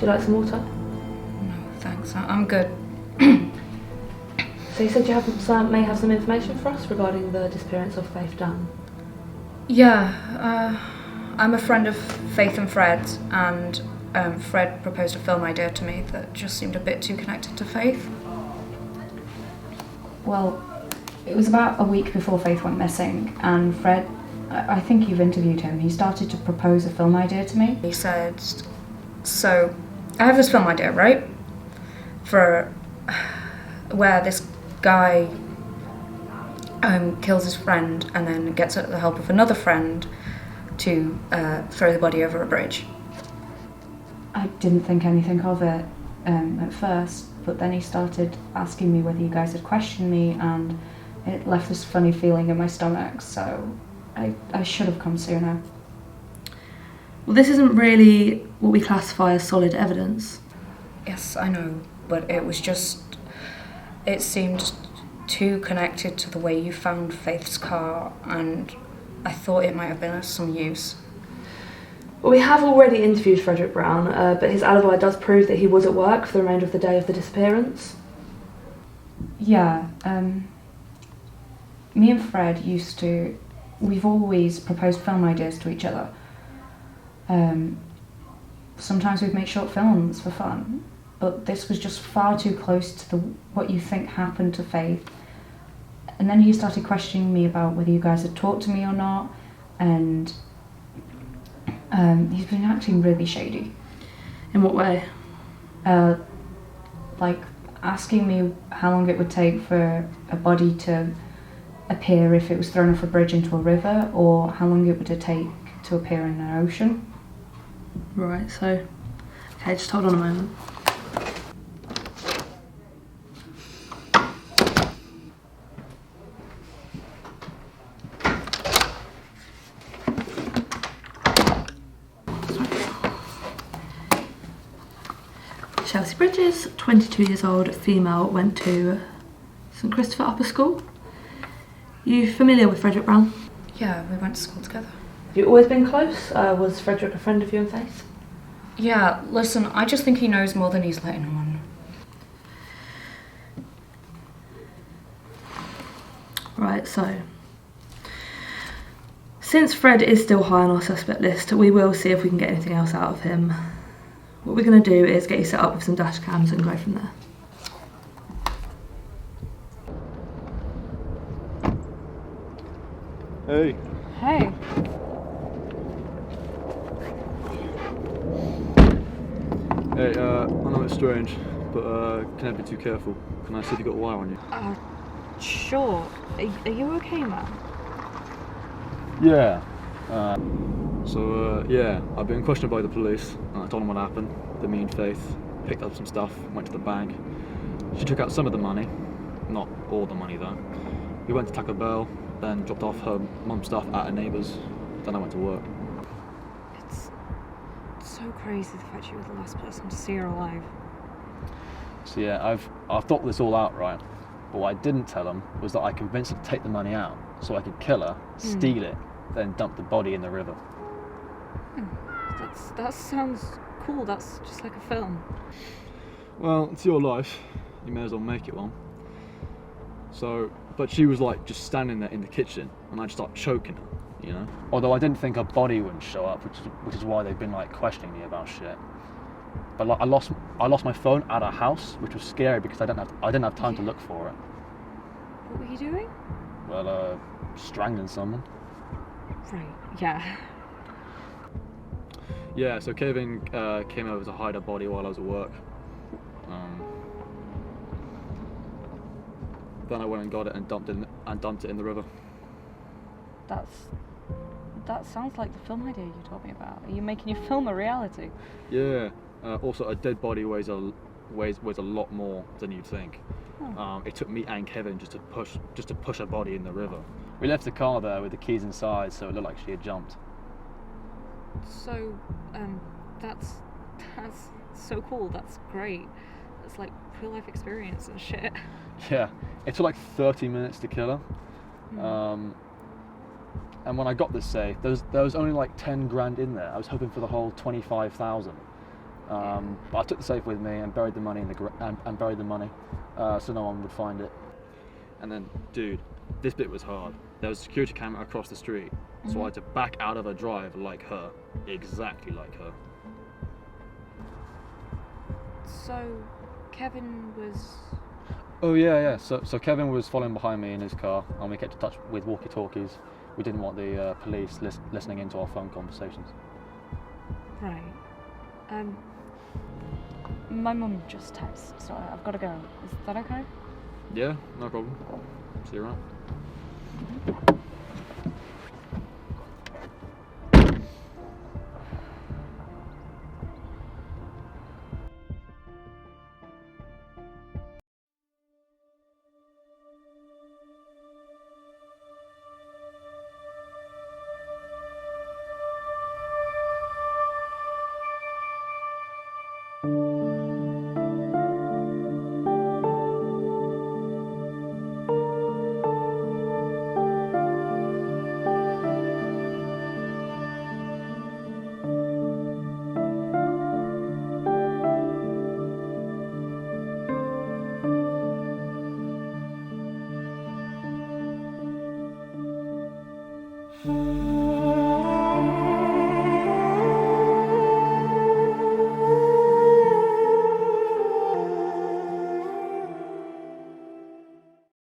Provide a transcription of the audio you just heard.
you like some water? No, thanks. I'm good. So you said you may have some information for us regarding the disappearance of Faith Dunn. Yeah, I'm a friend of Faith and Fred's, and Fred proposed a film idea to me that just seemed a bit too connected to Faith. Well, it was about a week before Faith went missing, and Fred, I think you've interviewed him, he started to propose a film idea to me. He said, so, I have this film idea, right? For where this guy kills his friend and then gets the help of another friend to throw the body over a bridge. I didn't think anything of it at first, but then he started asking me whether you guys had questioned me, and it left this funny feeling in my stomach, so I should have come sooner. Well, this isn't really what we classify as solid evidence. Yes, I know, but it seemed too connected to the way you found Faith's car, and I thought it might have been of some use. Well, we have already interviewed Frederick Brown, but his alibi does prove that he was at work for the remainder of the day of the disappearance. Yeah, me and Fred we've always proposed film ideas to each other. Sometimes we'd make short films for fun, but this was just far too close to what you think happened to Faith. And then he started questioning me about whether you guys had talked to me or not, and he's been acting really shady. In what way? Like asking me how long it would take for a body to appear if it was thrown off a bridge into a river, or how long it would take to appear in an ocean. Right, so... Okay, just hold on a moment. Chelsea Bridges, 22 years old, female, went to St Christopher Upper School. You familiar with Frederick Brown? Yeah, we went to school together. Have you always been close? Was Frederick a friend of you and Faith? Yeah, listen, I just think he knows more than he's letting on. Right, so... Since Fred is still high on our suspect list, we will see if we can get anything else out of him. What we're going to do is get you set up with some dash cams and go from there. Hey. Hey. Hey, I know it's strange, but can I be too careful? Can I see if you got a wire on you? Sure. Are you okay, man? Yeah. Yeah, I've been questioned by the police. I told them what happened. That me and Faith picked up some stuff, went to the bank. She took out some of the money, not all the money though. We went to Taco Bell, then dropped off her mum's stuff at a neighbour's. Then I went to work. It's so crazy the fact you were the last person to see her alive. So yeah, I've thought this all out, right? But what I didn't tell them was that I convinced her to take the money out so I could kill her, steal it, then dump the body in the river. That sounds cool. That's just like a film. Well, it's your life. You may as well make it one. So, but she was like just standing there in the kitchen, and I just started choking her, you know. Although I didn't think her body wouldn't show up, which is why they've been like questioning me about shit. But like, I lost my phone at her house, which was scary because I didn't have time to look for it. What were you doing? Well, strangling someone. Right. Yeah. Yeah. So Kevin came over to hide her body while I was at work. Then I went and got it and dumped it in the river. That sounds like the film idea you told me about. Are you making your film a reality? Yeah. Also, a dead body weighs a lot more than you'd think. Oh. It took me and Kevin just to push a body in the river. We left the car there with the keys inside, so it looked like she had jumped. So, that's so cool. That's great. It's like real life experience and shit. Yeah, it took like 30 minutes to kill her. And when I got this safe, there was only like 10 grand in there. I was hoping for the whole 25,000. But I took the safe with me and buried the money so no one would find it. And then, dude, this bit was hard. There was a security camera across the street, so I had to back out of a drive like her, exactly like her. So, Kevin was... Oh yeah. So Kevin was following behind me in his car, and we kept in touch with walkie-talkies. We didn't want the police listening into our phone conversations. Right. My mum just texted, so I've got to go. Is that okay? Yeah, no problem. See you around.